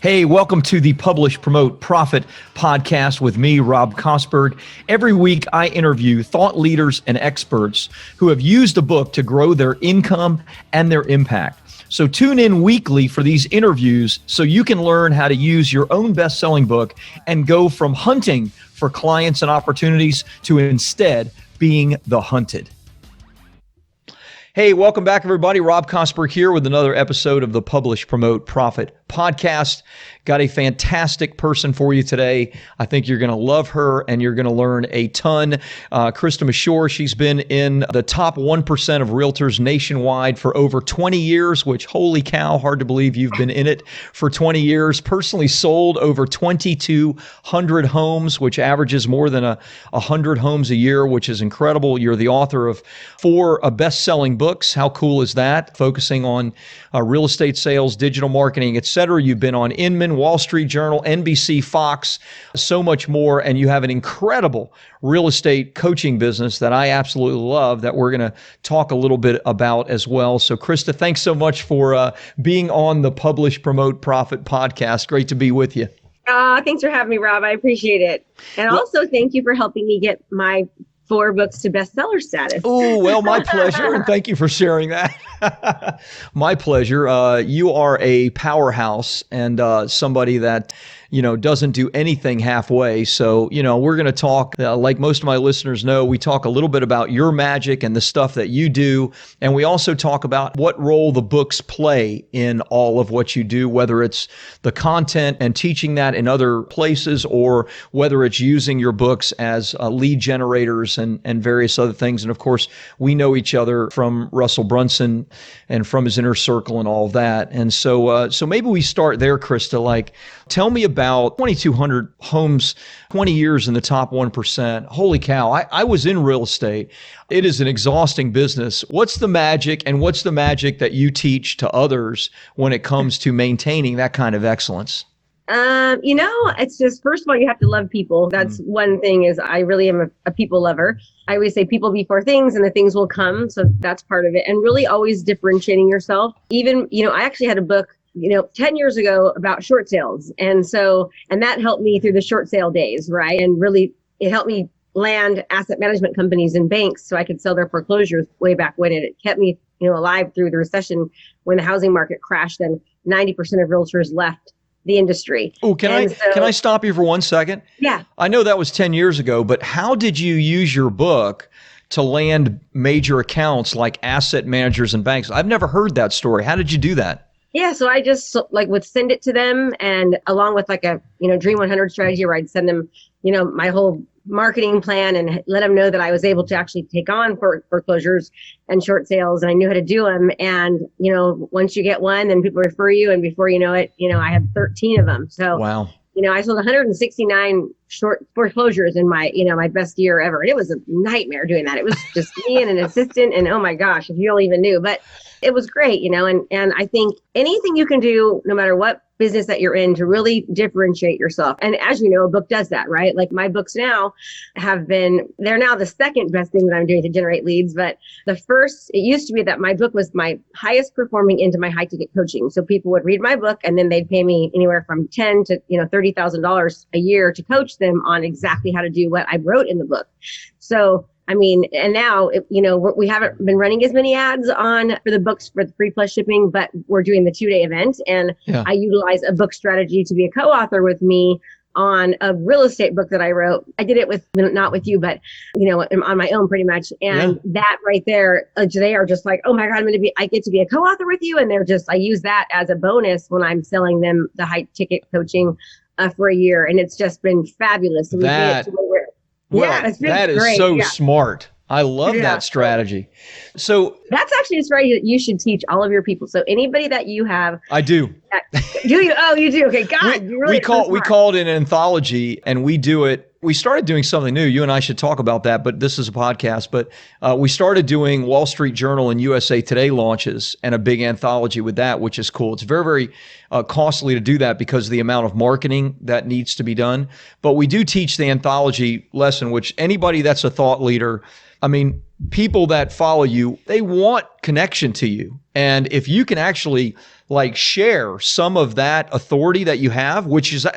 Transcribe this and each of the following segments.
Hey, welcome to the Publish, Promote, Profit podcast with me, Rob Kosberg. Every week, I interview thought leaders and experts who have used a book to grow their income and their impact. So tune in weekly for these interviews so you can learn how to use your own best-selling book and go from hunting for clients and opportunities to instead being the hunted. Hey, welcome back, everybody. Rob Kosberg here with another episode of the Publish, Promote, Profit podcast. Got a fantastic person for you today. I think you're going to love her and you're going to learn a ton. Krista Mashore, she's been in the top 1% of realtors nationwide for over 20 years, which holy cow, hard to believe you've been in it for 20 years. Personally sold over 2,200 homes, which averages more than 100 homes a year, which is incredible. You're the author of 4 best-selling books. How cool is that? Focusing on real estate sales, digital marketing, etc. You've been on Inman, Wall Street Journal, NBC, Fox, so much more. And you have an incredible real estate coaching business that I absolutely love that we're going to talk a little bit about as well. So Krista, thanks so much for being on the Publish, Promote, Profit podcast. Great to be with you. Thanks for having me, Rob. I appreciate it. And also thank you for helping me get my 4 books to bestseller status. Oh, well, my pleasure. And thank you for sharing that. My pleasure. You are a powerhouse and somebody that, doesn't do anything halfway. So, we're going to talk, like most of my listeners know, we talk a little bit about your magic and the stuff that you do. And we also talk about what role the books play in all of what you do, whether it's the content and teaching that in other places, or whether it's using your books as lead generators and various other things. And of course, we know each other from Russell Brunson and from his inner circle and all of that. And so maybe we start there, Krista. Tell me about 2,200 homes, 20 years in the top 1%. Holy cow. I was in real estate. It is an exhausting business. What's the magic, and what's the magic that you teach to others when it comes to maintaining that kind of excellence? It's just, first of all, you have to love people. That's one thing, is I really am a people lover. I always say people before things, and the things will come. So that's part of it. And really always differentiating yourself. Even, I actually had a book 10 years ago about short sales. And that helped me through the short sale days, right? And really, it helped me land asset management companies and banks so I could sell their foreclosures way back when. It kept me, alive through the recession when the housing market crashed and 90% of realtors left the industry. Oh, can I stop you for 1 second? Yeah. I know that was 10 years ago, but how did you use your book to land major accounts like asset managers and banks? I've never heard that story. How did you do that? Yeah, so I just would send it to them, and along with a Dream 100 strategy where I'd send them my whole marketing plan and let them know that I was able to actually take on foreclosures and short sales, and I knew how to do them. And once you get one, then people refer you, and before you know it, I have 13 of them. So wow. I sold 169 short foreclosures in my my best year ever. And it was a nightmare doing that. It was just me and an assistant, and oh my gosh, if you all even knew. But it was great, and I think anything you can do, no matter what business that you're in, to really differentiate yourself. And as you know, a book does that, right? Like my books now they're now the second best thing that I'm doing to generate leads. But the first, it used to be that my book was my highest performing into my high ticket coaching. So people would read my book and then they'd pay me anywhere from $10,000 to $30,000 a year to coach them on exactly how to do what I wrote in the book. So and now, we haven't been running as many ads for the books for the free plus shipping, but we're doing the 2-day event. And yeah. I utilize a book strategy to be a co-author with me on a real estate book that I wrote. I did it not with you, but, on my own pretty much. And that right there, they are just like, oh my God, I get to be a co-author with you. And I use that as a bonus when I'm selling them the high ticket coaching for a year. And it's just been fabulous. So that is great. So smart. I love that strategy. So that's actually a strategy that you should teach all of your people. So anybody that you have. I do. Do you? Oh, you do. Okay. God, we call it an anthology, and we do it. We started doing something new. You and I should talk about that, but this is a podcast. But we started doing Wall Street Journal and USA Today launches and a big anthology with that, which is cool. It's very, very costly to do that because of the amount of marketing that needs to be done. But we do teach the anthology lesson, which anybody that's a thought leader, people that follow you, they want connection to you. And if you can actually like share some of that authority that you have,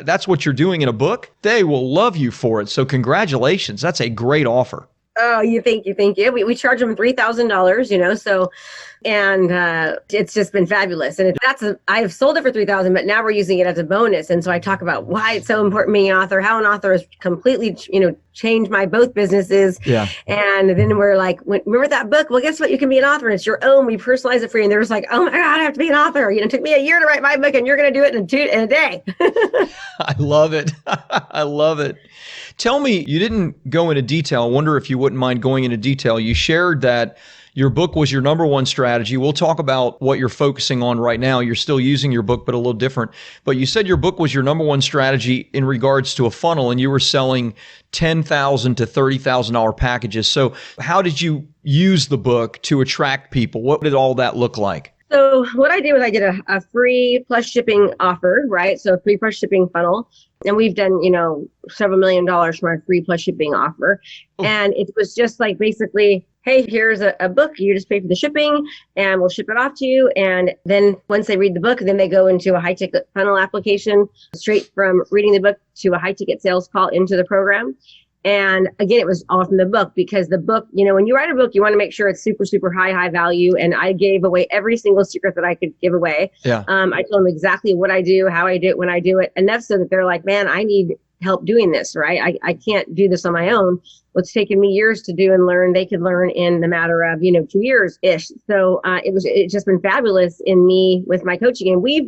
that's what you're doing in a book, they will love you for it. So congratulations. That's a great offer. Oh, thank you. We charge them $3,000, so, and it's just been fabulous. And I have sold it for $3,000, but now we're using it as a bonus. And so I talk about why it's so important being an author, how an author has completely, changed my both businesses. Yeah. And then we're like, remember that book? Well, guess what? You can be an author and it's your own. We personalize it for you. And they're just like, oh my God, I have to be an author. It took me a year to write my book and you're going to do it in a day. I love it. I love it. Tell me, you didn't go into detail. I wonder if you wouldn't mind going into detail. You shared that your book was your number one strategy. We'll talk about what you're focusing on right now. You're still using your book, but a little different. But you said your book was your number one strategy in regards to a funnel, and you were selling $10,000 to $30,000 packages. So how did you use the book to attract people? What did all that look like? So what I did was I did a free plus shipping offer, right? So a free plus shipping funnel. And we've done, several $1 million from our free plus shipping offer. Oh. And it was just like basically, hey, here's a book. You just pay for the shipping and we'll ship it off to you. And then once they read the book, then they go into a high ticket funnel application, straight from reading the book to a high ticket sales call into the program. And again, it was all from the book, because the book, when you write a book, you want to make sure it's super, super high value. And I gave away every single secret that I could give away. Yeah. I told them exactly what I do, how I do it, when I do it. Enough so that they're like, man, I need help doing this, right? I can't do this on my own. What's taken me years to do and learn, they could learn in the matter of, 2 years-ish. So it's just been fabulous in me with my coaching. And we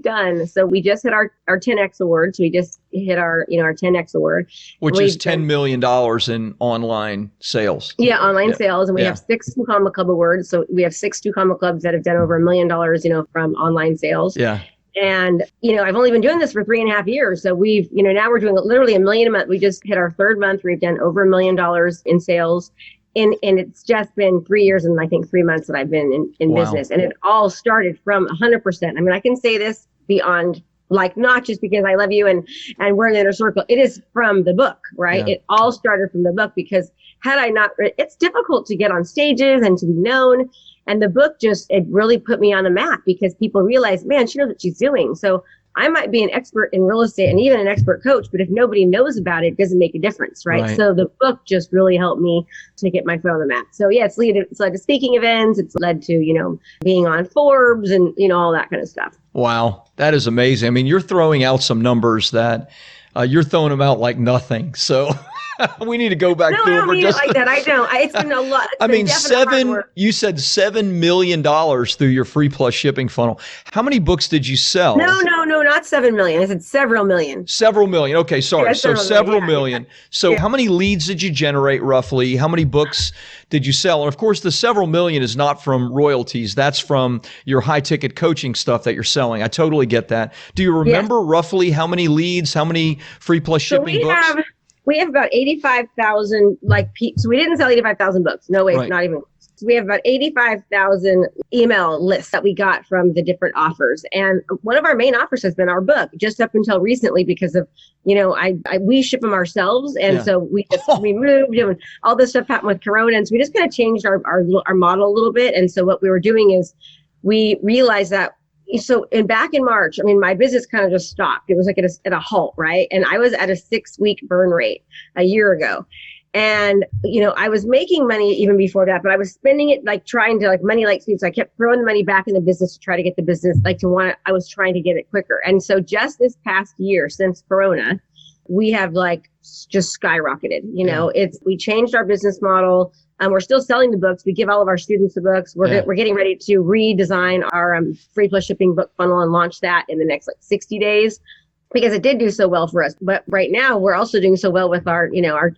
just hit our 10X award. So we just hit our 10X award. Which is $10 million in online sales. Yeah, online sales. And we have 6 Two Comma Club awards. So we have 6 Two Comma Clubs that have done over $1 million, from online sales. Yeah. And, I've only been doing this for 3.5 years. So we've, now we're doing literally $1 million a month. We just hit our 3rd month. We've done over $1 million in sales. And it's just been 3 years and I think 3 months that I've been in Wow. business. And it all started from 100%. I mean, I can say this beyond, like, not just because I love you and we're in the inner circle. It is from the book, right? Yeah. It all started from the book, because had I not, it's difficult to get on stages and to be known. And the book it really put me on the map, because people realize, man, she knows what she's doing. So I might be an expert in real estate and even an expert coach, but if nobody knows about it, it doesn't make a difference, right? So the book just really helped me to get my foot on the map. So yeah, it's led to speaking events. It's led to, being on Forbes and, all that kind of stuff. Wow. That is amazing. I mean, you're throwing out some numbers that you're throwing them out like nothing. So we need to go back through them. No, I don't mean it like that. I don't. It's been a lot. You said $7 million through your free plus shipping funnel. How many books did you sell? No, not 7 million. I said several million. Several million. Okay, sorry. Yeah, so several million. Yeah. So how many leads did you generate roughly? How many books did you sell? And of course, the several million is not from royalties. That's from your high ticket coaching stuff that you're selling. I totally get that. Do you remember roughly how many leads, how many free plus shipping books? We have about 85,000, so we didn't sell 85,000 books. No way, not even. So we have about 85,000 email lists that we got from the different offers. And one of our main offers has been our book, just up until recently, because of, we ship them ourselves. And so we moved, and all this stuff happened with Corona. And so we just kind of changed our model a little bit. And so what we were doing is we realized that, back in March, my business kind of just stopped. It was like at a halt, right? And I was at a 6-week burn rate a year ago. And, I was making money even before that, but I was spending it trying to money like speed. So I kept throwing the money back in the business to try to get the business I was trying to get it quicker. And so just this past year, since Corona, we have just skyrocketed. We changed our business model. We're still selling the books. We give all of our students the books. We're getting ready to redesign our free plus shipping book funnel and launch that in the next 60 days. Because it did do so well for us. But right now we're also doing so well with our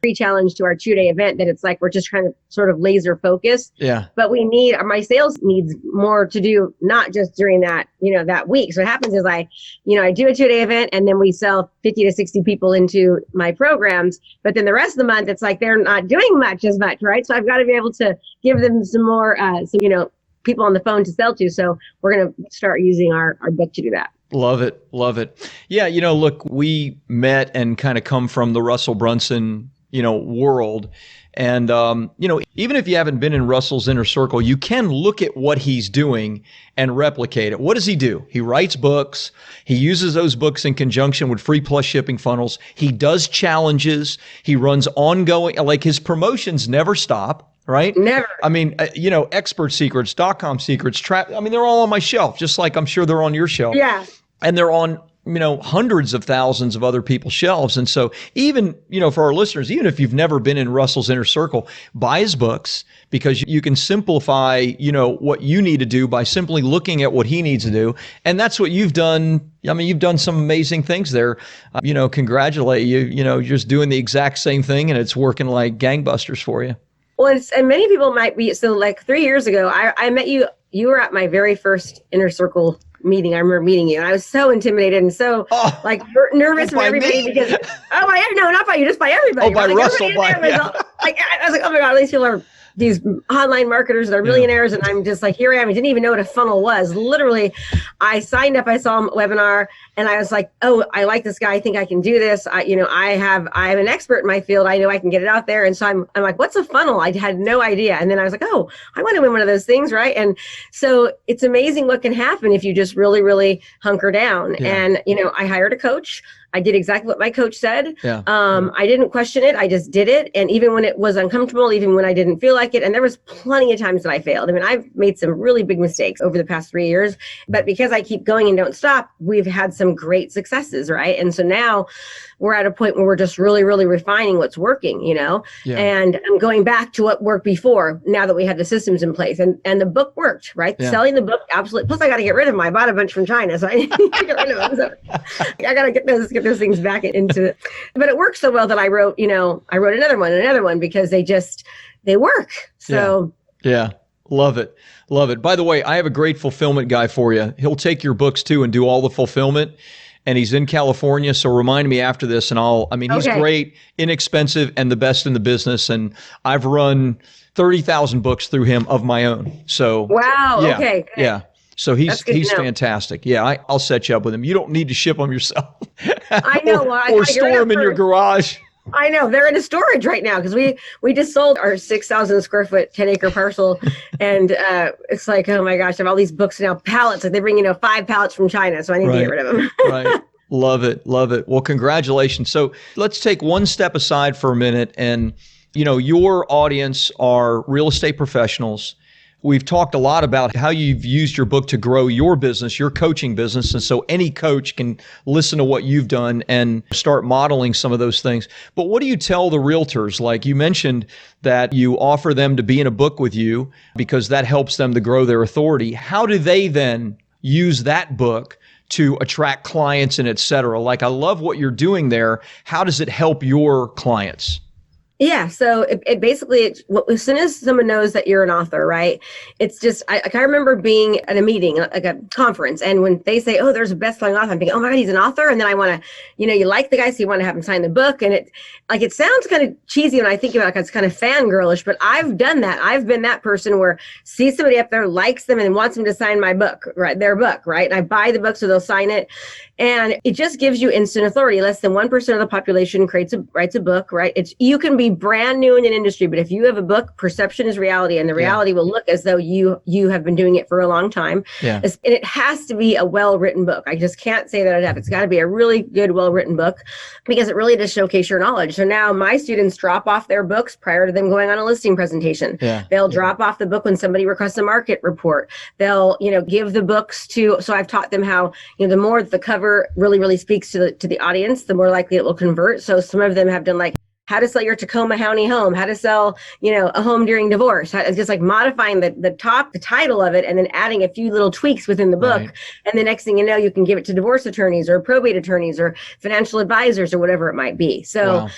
pre-challenge to our 2-day event that it's we're just trying to sort of laser focus. Yeah. But my sales needs more to do, not just during that, that week. So what happens is I do a 2-day event and then we sell 50 to 60 people into my programs. But then the rest of the month, it's they're not doing as much, right? So I've got to be able to give them some more, people on the phone to sell to. So we're going to start using our book to do that. Love it. Love it. Yeah. Look, we met and kind of come from the Russell Brunson world. And, even if you haven't been in Russell's inner circle, you can look at what he's doing and replicate it. What does he do? He writes books. He uses those books in conjunction with free plus shipping funnels. He does challenges. He runs ongoing, like his promotions never stop, right? Never. I mean, expert secrets, .com secrets, they're all on my shelf, just like I'm sure they're on your shelf. Yeah. And they're on hundreds of thousands of other people's shelves. And so even, for our listeners, even if you've never been in Russell's inner circle, buy his books, because you can simplify, what you need to do by simply looking at what he needs to do. And that's what you've done. You've done some amazing things there. Congratulate you, you're just doing the exact same thing, and it's working like gangbusters for you. Well, and many people might be, so like 3 years ago, I met you. You were at my very first inner circle meeting. I remember meeting you, and I was so intimidated and so nervous from everybody because no, not by you, just by everybody. Oh, by Russell. I was like, oh my God, these people are these online marketers, they're millionaires, and I'm just like, here I am. I didn't even know what a funnel was. Literally, I signed up, I saw a webinar, and I was like, oh, I like this guy. I think I can do this. I'm an expert in my field. I know I can get it out there. And so I'm like, what's a funnel? I had no idea. And then I was like, oh, I want to win one of those things, right? And so it's amazing what can happen if you just really, really hunker down. Yeah. And, I hired a coach. I did exactly what my coach said. Yeah. I didn't question it. I just did it. And even when it was uncomfortable, even when I didn't feel like it, and there was plenty of times that I failed. I've made some really big mistakes over the past 3 years, but because I keep going and don't stop, we've had some great successes, right? And so now we're at a point where we're just really, really refining what's working, and I'm going back to what worked before now that we had the systems in place, and the book worked, right? Yeah. Selling the book, absolutely. Plus I got to get rid of them. I bought a bunch from China, so I need to get rid of them. So I got to get those things back into it. But it worked so well that I wrote another one because they work. So yeah. Love it. By the way, I have a great fulfillment guy for you. He'll take your books too and do all the fulfillment. And he's in California, so remind me after this, and he's great, inexpensive, and the best in the business. And I've run 30,000 books through him of my own. So wow, yeah, okay, yeah. So he's fantastic. Yeah, I'll set you up with him. You don't need to ship them yourself. I know. or store them in your garage. I know, they're in storage right now because we just sold our 6,000 square foot 10-acre parcel, and it's like, oh my gosh, I have all these books now, pallets. Like they bring 5 pallets from China, so I need to get rid of them. Right, love it. Well, congratulations. So let's take one step aside for a minute, and your audience are real estate professionals. We've talked a lot about how you've used your book to grow your business, your coaching business. And so any coach can listen to what you've done and start modeling some of those things. But what do you tell the realtors? Like you mentioned that you offer them to be in a book with you because that helps them to grow their authority. How do they then use that book to attract clients and et cetera? Like, I love what you're doing there. How does it help your clients? Yeah. So it basically, as soon as someone knows that you're an author, right? It's just, I remember being at a meeting, like a conference, and when they say, oh, there's a best-selling author, I'm thinking, oh my God, he's an author. And then I want to, you like the guy, so you want to have him sign the book. And it sounds kind of cheesy when I think about it, it's kind of fangirlish, but I've done that. I've been that person where sees somebody up there, likes them, and wants them to sign my book, right? Their book, right? And I buy the book so they'll sign it. And it just gives you instant authority. Less than 1% of the population writes a book, right? You can be brand new in an industry, but if you have a book, perception is reality, and the reality will look as though you have been doing it for a long time. Yeah. And it has to be a well-written book. I just can't say that enough. It's got to be a really good, well-written book because it really does showcase your knowledge. So now my students drop off their books prior to them going on a listing presentation. Yeah. They'll drop off the book when somebody requests a market report. They'll, give the books so I've taught them how, the more the cover really, really speaks to the audience, the more likely it will convert. So some of them have done like how to sell your Tacoma County home, how to sell, a home during divorce. It's just like modifying the title of it and then adding a few little tweaks within the book. Right. And the next thing you know, you can give it to divorce attorneys or probate attorneys or financial advisors or whatever it might be. So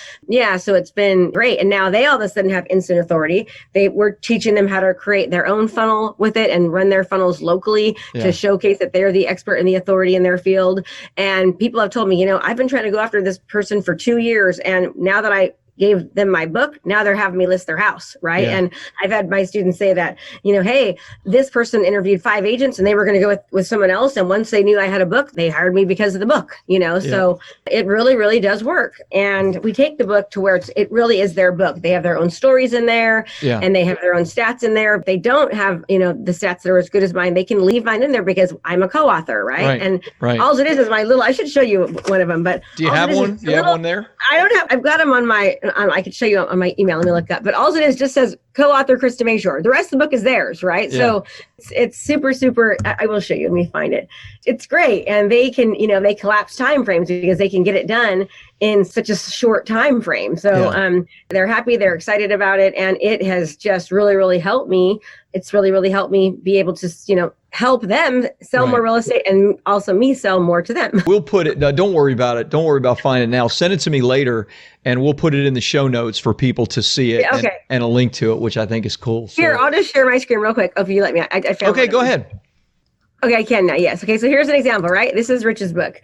so it's been great. And now they all of a sudden have instant authority. We're teaching them how to create their own funnel with it and run their funnels locally to showcase that they're the expert and the authority in their field. And people have told me, I've been trying to go after this person for 2 years. And now that I gave them my book. Now they're having me list their house, right? Yeah. And I've had my students say that, hey, this person interviewed 5 agents and they were going to go with someone else. And once they knew I had a book, they hired me because of the book, So it really, really does work. And we take the book to where it really is their book. They have their own stories in there and they have their own stats in there. If they don't have, the stats that are as good as mine, they can leave mine in there because I'm a co-author, right? And all it is my little, I should show you one of them, but do you have one? Do you have one there? I don't have, I've got them on I could show you on my email. Let me look up, but all it is just says co-author Krista Mashore. The rest of the book is theirs, right? Yeah. So it's super, super, I will show you. Let me find it. It's great. And they can, they collapse time frames because they can get it done in such a short time frame. So they're happy, they're excited about it. And it has just really, really helped me. It's really, really helped me be able to, help them sell more real estate and also me sell more to them. We'll put it, don't worry about it. Don't worry about finding it now. Send it to me later and we'll put it in the show notes for people to see it and a link to it, which I think is cool. Here, I'll just share my screen real quick. If you let me, I found Okay, go ahead. Okay, I can now. Yes. Okay, so here's an example, right? This is Rich's book.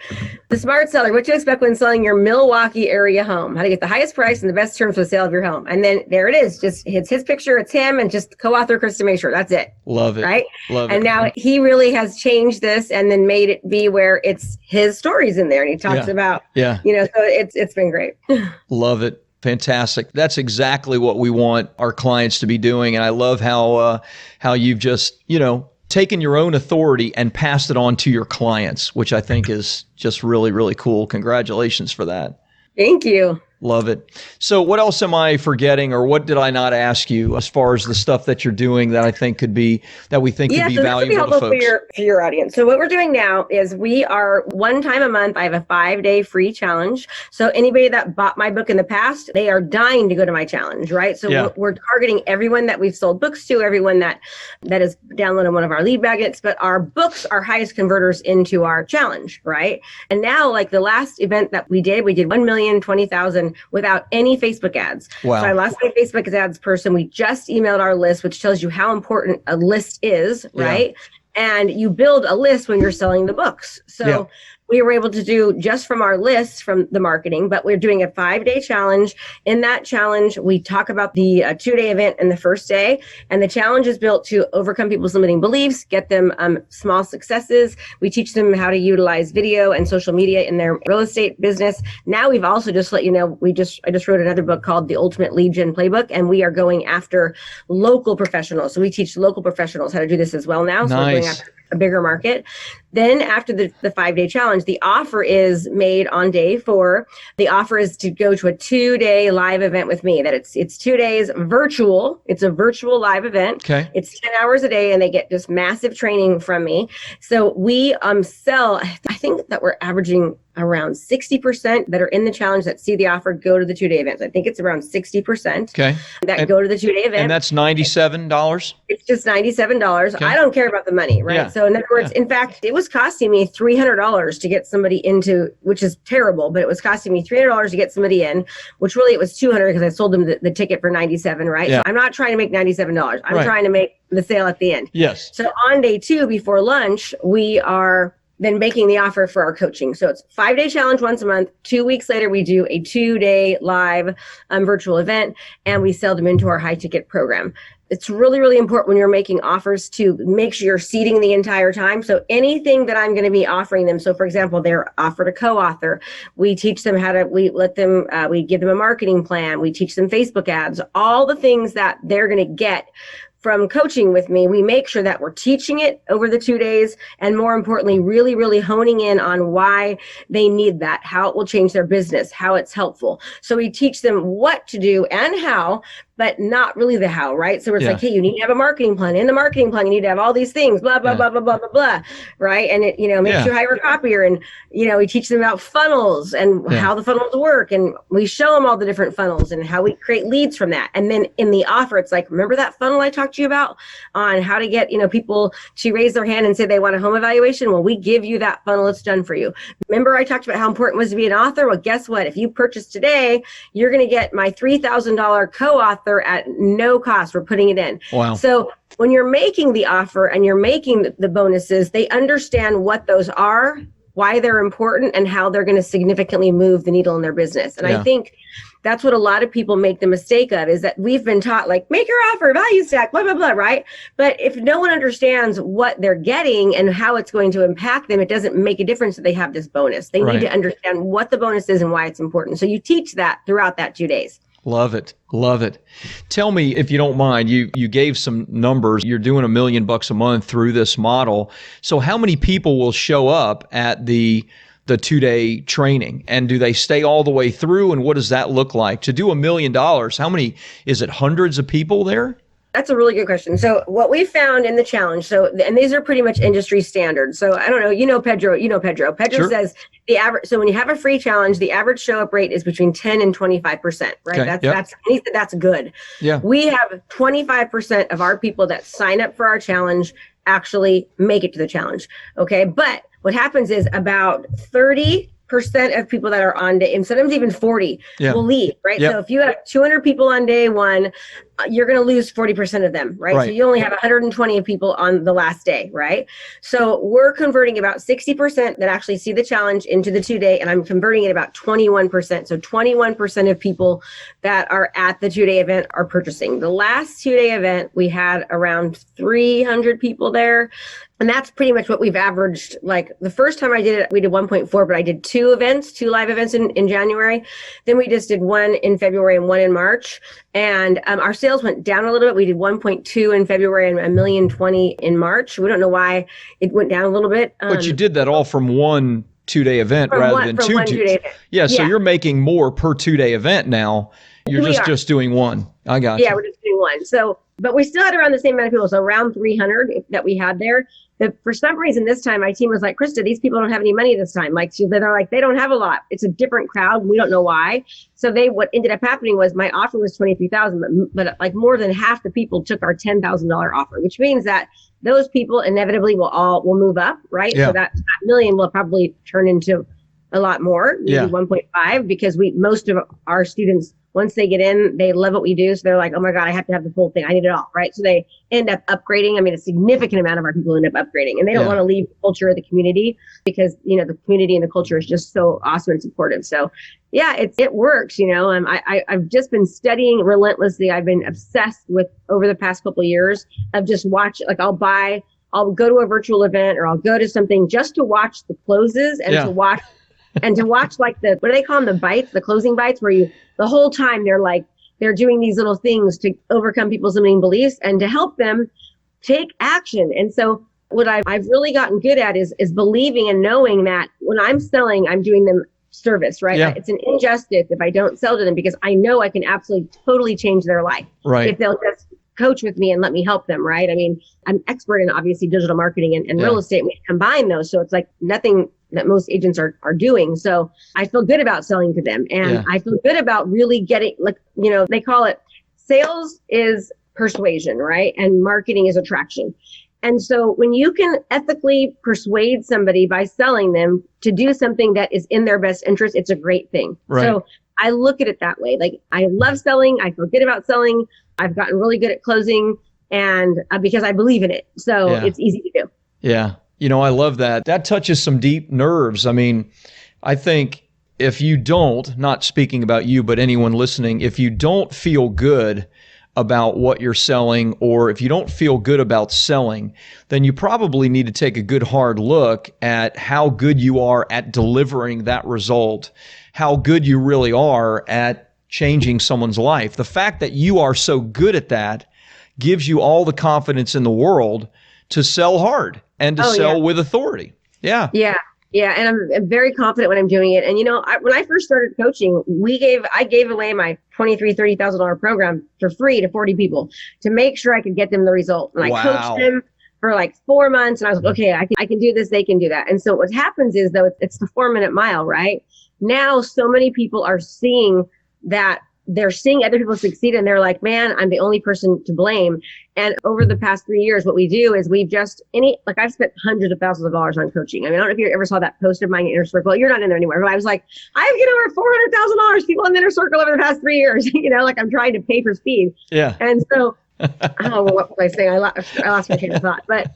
The Smart Seller, What to Expect When Selling Your Milwaukee Area Home. How to Get the Highest Price and the Best Terms for the Sale of Your Home. And then there it is. Just it's his picture, it's him, and just co-author Krista Mashore. That's it. Love it. Right? Love it. And now he really has changed this and then made it be where it's his stories in there. And he talks about, so it's been great. Love it. Fantastic. That's exactly what we want our clients to be doing. And I love how you've just, taken your own authority and passed it on to your clients, which I think is just really, really cool. Congratulations for that. Thank you. Love it. So what else am I forgetting, or what did I not ask you as far as the stuff that you're doing that we think could be valuable to folks? For your audience. So what we're doing now is we are one time a month. I have a 5-day free challenge. So anybody that bought my book in the past, they are dying to go to my challenge, right? So we're targeting everyone that we've sold books to, everyone that has downloaded one of our lead magnets, but our books are highest converters into our challenge, right? And now, like the last event that we did 1,020,000 without any Facebook ads. Wow. So I lost my Facebook ads person. We just emailed our list, which tells you how important a list is, right? And you build a list when you're selling the books. So we were able to do just from our list, from the marketing, but we're doing a 5-day challenge. In that challenge, we talk about the 2-day event and the first day. And the challenge is built to overcome people's limiting beliefs, get them small successes. We teach them how to utilize video and social media in their real estate business. Now we've also just let you know, I just wrote another book called The Ultimate Lead Gen Playbook, and we are going after local professionals. So we teach local professionals how to do this as well now. So we're going after a bigger market. Then after the 5-day challenge, the offer is made on day 4. The offer is to go to a 2-day live event with me. That it's 2 days virtual. It's a virtual live event. Okay. It's 10 hours a day and they get just massive training from me. So we sell, I think that we're averaging around 60% that are in the challenge that see the offer go to the 2-day events. I think it's around 60% that go to the 2-day event. And that's $97? It's just $97. Okay. I don't care about the money, right? Yeah. So in other words, in fact, it was costing me $300 to get somebody into, which is terrible, but it was costing me $300 to get somebody in, which really it was $200 because I sold them the ticket for $97, right? Yeah. So I'm not trying to make $97. I'm trying to make the sale at the end. Yes. So on day 2 before lunch, we are then making the offer for our coaching. So it's 5-day challenge once a month. 2 weeks later, we do a 2-day live virtual event and we sell them into our high ticket program. It's really, really important when you're making offers to make sure you're seeding the entire time. So anything that I'm going to be offering them. So for example, they're offered a co-author. We teach them we give them a marketing plan. We teach them Facebook ads, all the things that they're going to get from coaching with me. We make sure that we're teaching it over the 2 days and more importantly, really, really honing in on why they need that, how it will change their business, how it's helpful. So we teach them what to do and how, but not really the how, right? So it's like, hey, you need to have a marketing plan. In the marketing plan, you need to have all these things, blah, blah, blah, blah, blah, blah, blah, right? And it, makes you hire a copier. And, we teach them about funnels and how the funnels work. And we show them all the different funnels and how we create leads from that. And then in the offer, it's like, remember that funnel I talked to you about on how to get, people to raise their hand and say they want a home evaluation? Well, we give you that funnel. It's done for you. Remember I talked about how important it was to be an author? Well, guess what? If you purchase today, you're going to get my $3,000 co-author at no cost. We're putting it in. Wow. So when you're making the offer and you're making the bonuses, they understand what those are, why they're important and how they're going to significantly move the needle in their business. And Yeah. I think that's what a lot of people make the mistake of, is that we've been taught like, make your offer, value stack, blah, blah, blah, right? But if no one understands what they're getting and how it's going to impact them, it doesn't make a difference that they have this bonus. They Right. need to understand what the bonus is and why it's important. So you teach that throughout that 2 days. Love it. Love it. Tell me, if you don't mind, you gave some numbers. You're doing $1 million a month through this model. So how many people will show up at the 2-day training, and do they stay all the way through? And what does that look like to do $1 million? How many, is it hundreds of people there? That's a really good question. So what we found in the challenge, and these are pretty much industry standards. So I don't know, Pedro. Pedro Sure. says the average. So when you have a free challenge, the average show up rate is between 10 and 25%, right? Okay. That's good. Yeah. We have 25% of our people that sign up for our challenge actually make it to the challenge. Okay. But what happens is about 30% of people that are on day, and sometimes even 40 will leave, right? Yep. So if you have 200 people on day one, you're going to lose 40% of them, right? So you only have 120 people on the last day, right? So we're converting about 60% that actually see the challenge into the 2-day, and I'm converting it about 21%. So 21% of people that are at the 2-day event are purchasing. The last 2-day event, we had around 300 people there. And that's pretty much what we've averaged. Like the first time I did it, we did 1.4, but I did 2 live events in January. Then we just did 1 in February and 1 in March. And our sales went down a little bit. We did 1.2 in February and $1,020,000 in March. We don't know why it went down a little bit. But you did that all from one 2-day event rather than two. 2-day event. Yeah, so you're making more per 2-day event now. You're just doing one. I got you. Yeah, we're just doing one. So, but we still had around the same amount of people. So around 300 that we had there. But for some reason this time, my team was like, Krista, these people don't have any money this time. Like they're like, they don't have a lot. It's a different crowd. We don't know why. So what ended up happening was my offer was $23,000, but like more than half the people took our $10,000 offer, which means that those people inevitably will move up, right? Yeah. So that million will probably turn into a lot more, maybe 1.5, because most of our students, once they get in, they love what we do. So they're like, oh my God, I have to have the full thing. I need it all, right? So they end up upgrading. I mean, a significant amount of our people end up upgrading, and they don't want to leave the culture of the community because, the community and the culture is just so awesome and supportive. So yeah, it works, I've just been studying relentlessly. I've been obsessed with over the past couple of years of just I'll go to a virtual event or I'll go to something just to watch the closes and to watch like what do they call them? The bites, the closing bites, where the whole time they're doing these little things to overcome people's limiting beliefs and to help them take action. And so what I've really gotten good at is believing and knowing that when I'm selling, I'm doing them service, right? Yeah. It's an injustice if I don't sell to them, because I know I can absolutely totally change their life. Right. If they'll just coach with me and let me help them, right? I mean, I'm expert in obviously digital marketing and real estate. We combine those. So it's like nothing that most agents are doing. So I feel good about selling to them. And I feel good about really getting, they call it sales is persuasion, right? And marketing is attraction. And so when you can ethically persuade somebody by selling them to do something that is in their best interest, it's a great thing. Right. So I look at it that way. Like, I love selling. I feel good about selling. I've gotten really good at closing, and because I believe in it. So it's easy to do. Yeah. I love that. That touches some deep nerves. I mean, I think if you don't, not speaking about you, but anyone listening, if you don't feel good about what you're selling, or if you don't feel good about selling, then you probably need to take a good hard look at how good you are at delivering that result, how good you really are at changing someone's life. The fact that you are so good at that gives you all the confidence in the world to sell hard and to sell with authority. Yeah. Yeah. Yeah. And I'm very confident when I'm doing it. And, when I first started coaching, I gave away my $23,000, $30,000 program for free to 40 people to make sure I could get them the result. And I coached them for like 4 months, and I was like, okay, I can do this. They can do that. And so what happens is, though, it's the 4-minute mile, right? Now, so many people are seeing that. They're seeing other people succeed, and they're like, man, I'm the only person to blame. And over the past 3 years, what we do is I've spent hundreds of thousands of dollars on coaching. I mean, I don't know if you ever saw that post of mine in Inner Circle. You're not in there anymore. But I was like, I've get over $400,000 people in the Inner Circle over the past 3 years. Like I'm trying to pay for speed. Yeah. And so I don't know what was I saying. I lost my train of thought. But,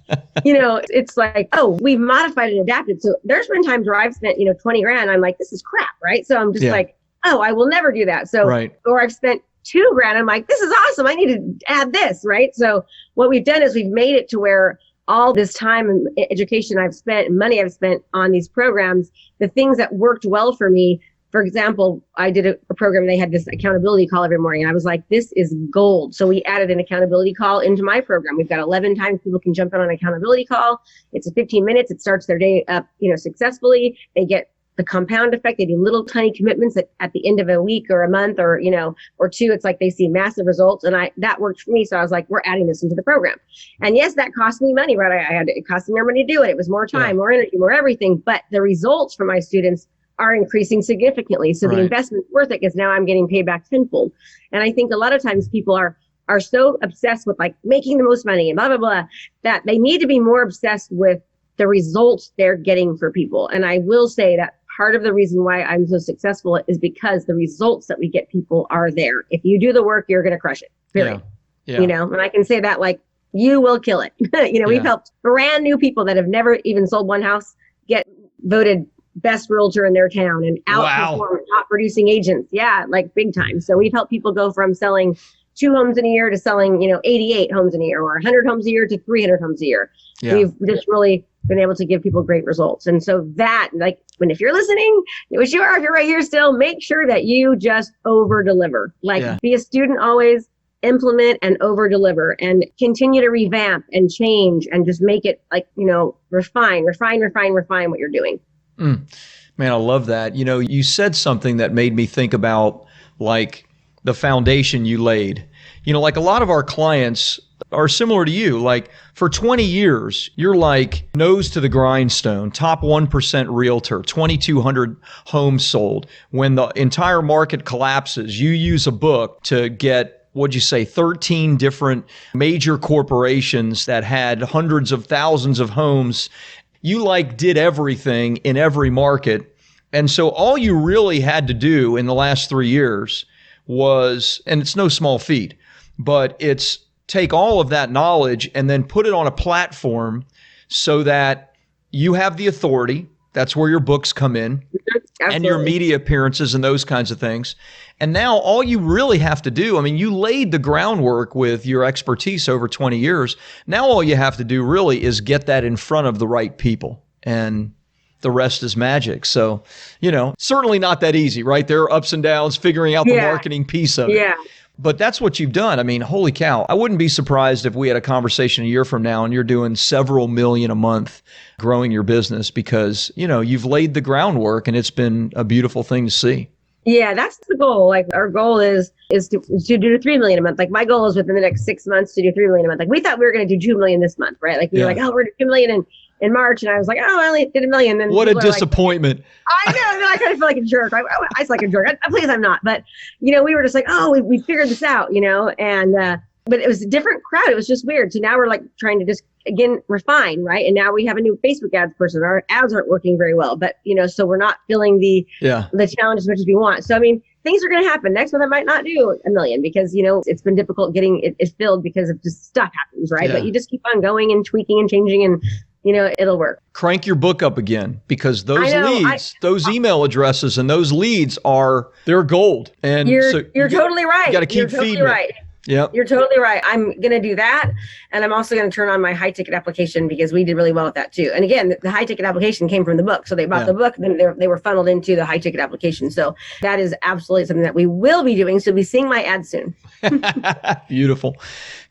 it's like, oh, we've modified and adapted. So there's been times where I've spent, 20 grand. I'm like, this is crap, right? So I'm just like, oh, I will never do that. So, or I've spent 2 grand. I'm like, this is awesome. I need to add this, right? So what we've done is we've made it to where all this time and education I've spent and money I've spent on these programs, the things that worked well for me. For example, I did a program, they had this accountability call every morning. And I was like, this is gold. So we added an accountability call into my program. We've got 11 times people can jump in on an accountability call. It's 15 minutes. It starts their day up, successfully. They get the compound effect. They do little tiny commitments at the end of a week or a month or 2. It's like they see massive results. And that worked for me. So I was like, we're adding this into the program. And yes, that cost me money, right? It cost me more money to do it. It was more time, more energy, more everything. But the results for my students are increasing significantly. So the investment's worth it because now I'm getting paid back tenfold. And I think a lot of times people are so obsessed with like making the most money and blah, blah, blah, that they need to be more obsessed with the results they're getting for people. And I will say that part of the reason why I'm so successful is because the results that we get people are there. If you do the work, you're going to crush it. Period. Yeah. And I can say that like, you will kill it. We've helped brand new people that have never even sold one house get voted best realtor in their town and outperform top producing agents. Yeah, like big time. So we've helped people go from selling 2 homes in a year to selling, 88 homes in a year or 100 homes a year to 300 homes a year. Yeah. We've just really been able to give people great results. And so that, like, if you're listening, which you are, if you're right here still, make sure that you just over deliver. Like be a student always, implement and over deliver and continue to revamp and change and just make it like, refine what you're doing. Man, I love that. You said something that made me think about like the foundation you laid. Like a lot of our clients are similar to you. Like for 20 years, you're like nose to the grindstone, top 1% realtor, 2,200 homes sold. When the entire market collapses, you use a book to get, 13 different major corporations that had hundreds of thousands of homes. You like did everything in every market. And so all you really had to do in the last 3 years was, and it's no small feat, but it's take all of that knowledge and then put it on a platform so that you have the authority. That's where your books come in. Absolutely. And your media appearances and those kinds of things. And now all you really have to do, you laid the groundwork with your expertise over 20 years. Now all you have to do really is get that in front of the right people, and the rest is magic. So, certainly not that easy, right? There are ups and downs figuring out the marketing piece of it. Yeah. But that's what you've done. Holy cow. I wouldn't be surprised if we had a conversation a year from now and you're doing several million a month growing your business because, you've laid the groundwork and it's been a beautiful thing to see. Yeah, that's the goal. Like our goal is to do 3 million a month. Like my goal is within the next 6 months to do 3 million a month. Like we thought we were going to do 2 million this month, right? Like we were like, oh, we're doing 2 million in March. And I was like, oh, I only did 1 million. And what a disappointment. Like, I know. I kind of feel like a jerk. I feel like a jerk. Please, I'm not. But, we were just like, oh, we figured this out, and, but it was a different crowd. It was just weird. So now we're like trying to just, again, refine, right? And now we have a new Facebook ads person. Our ads aren't working very well, but, so we're not feeling the challenge as much as we want. So, things are going to happen. Next month, I might not do 1 million because, it's been difficult getting it filled because of just stuff happens, right? Yeah. But you just keep on going and tweaking and changing and, it'll work. Crank your book up again because those leads, those email addresses and those leads they're gold. And you're totally right. You got to keep feeding right. Yeah, you're totally right. I'm going to do that. And I'm also going to turn on my high ticket application because we did really well with that too. And again, the high ticket application came from the book. So they bought the book, then they were funneled into the high ticket application. So that is absolutely something that we will be doing. So you'll be seeing my ads soon. Beautiful.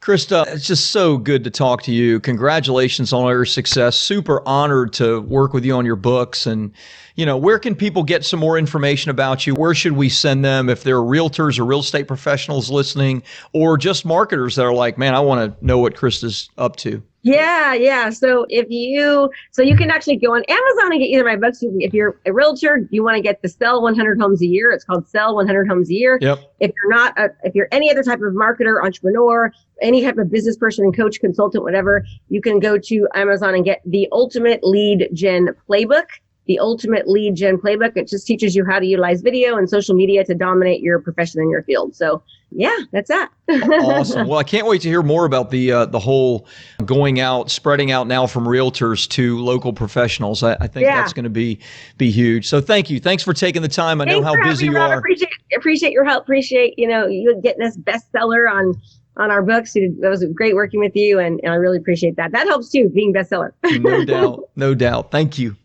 Krista, it's just so good to talk to you. Congratulations on all your success. Super honored to work with you on your books. And, where can people get some more information about you? Where should we send them if they're realtors or real estate professionals listening, or just marketers that are like, man, I want to know what Krista's up to? Yeah. So you can actually go on Amazon and get either my books. If you're a realtor, you want to get the Sell 100 Homes a Year. It's called Sell 100 Homes a Year. Yep. If you're any other type of marketer, entrepreneur, any type of business person, coach, consultant, whatever, you can go to Amazon and get the Ultimate Lead Gen Playbook. the ultimate lead gen playbook. It just teaches you how to utilize video and social media to dominate your profession in your field. So yeah, that's that. Awesome. Well, I can't wait to hear more about the whole going out, spreading out now from realtors to local professionals. I think that's going to be huge. So thank you. Thanks for taking the time. I know how busy you are. Appreciate your help. Appreciate, you getting this bestseller on our books. That was great working with you. And I really appreciate that. That helps too, being bestseller. No doubt. Thank you.